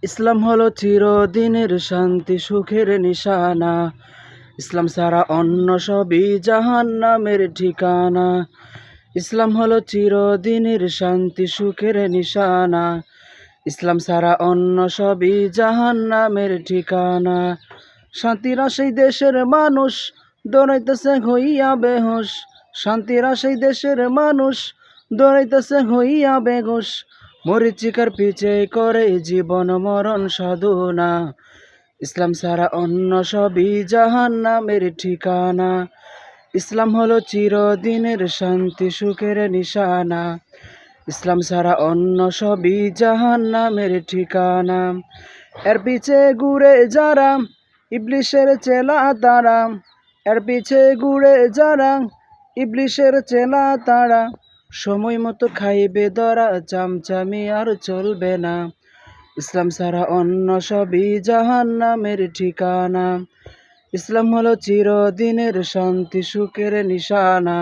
ইসলাম হলো চিরদিনের শান্তি সুখের নিশানা। ইসলাম ছাড়া অন্য সবই জাহান্নামের ঠিকানা। ইসলাম হলো চিরদিনের শান্তি সুখের নিশানা। ইসলাম ছাড়া অন্য সবই জাহান্নামের ঠিকানা। শান্তির আশায় দেশের মানুষ দৌড়াইতেছে হইয়া বেহুশ। শান্তির আশায় দেশের মানুষ দৌড়াইতেছে হইয়া বেহুশ। মরীচিকার পিছে করে জীবন মরণ সাধনা। ইসলাম ছাড়া অন্য সবই জাহান্নামের ঠিকানা। ইসলাম হলো চিরদিনের শান্তি সুখের নিশানা। ইসলাম ছাড়া অন্য সবই জাহান্নামের ঠিকানা। এর পিছে ঘুরে যারা ইবলিশের চেলা তারা। এর পিছে ঘুরে যারা ইবলিশের চেলা তারা। সময় মতো খাইবে ধরা, চামচামি আর চলবে না। ইসলাম ছাড়া অন্য সবই জাহান্নামের ঠিকানা। ইসলাম হলো চিরদিনের শান্তি সুখের নিশানা।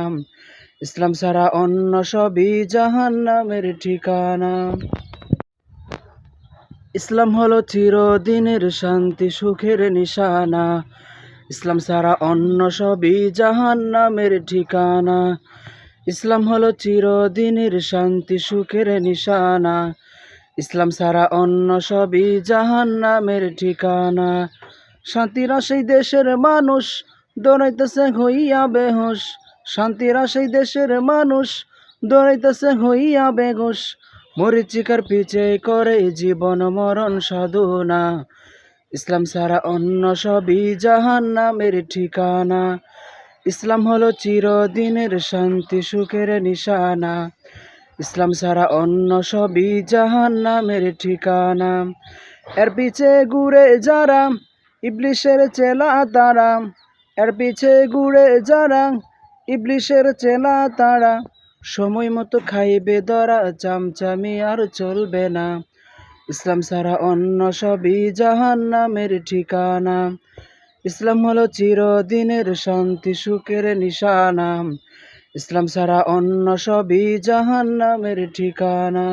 ইসলাম ছাড়া অন্য সবই জাহান্নামের ঠিকানা। ইসলাম হলো চিরদিনের শান্তি সুখের নিশানা। ইসলাম ছাড়া অন্য সবই জাহান্নামের ঠিকানা। ইসলাম হলো চিরদিনের শান্তি সুখের নিশানা। ইসলাম ছাড়া অন্য সবই জাহান্নামের ঠিকানা। শান্তির আশায় দেশের মানুষ দৌড়াইতেছে হইয়া বেহুশ। শান্তির আশায় দেশের মানুষ দৌড়াইতেছে হইয়া বেহুশ। মরীচিকার পিছে করে জীবন মরণ সাধনা। ইসলাম ছাড়া অন্য সবই জাহান্নামের ঠিকানা। ইসলাম হলো চিরদিনের শান্তি সুখের নিশানা। ইসলাম ছাড়া অন্য সবই জাহান্নামের ঠিকানা। এর পিছে ঘুরে যারা ইবলিশের চেলা তারা। এর পিছে ঘুরে যারা ইবলিশের চেলা তারা। সময় মতো খাইবে ধরা, চামচামি আর চলবে না। ইসলাম ছাড়া অন্য সবই জাহান্নামের ঠিকানা। ইসলাম হলো চিরদিনের শান্তি সুখের নিশানা। ইসলাম ছাড়া অন্য সবই জাহান্নামের ঠিকানা।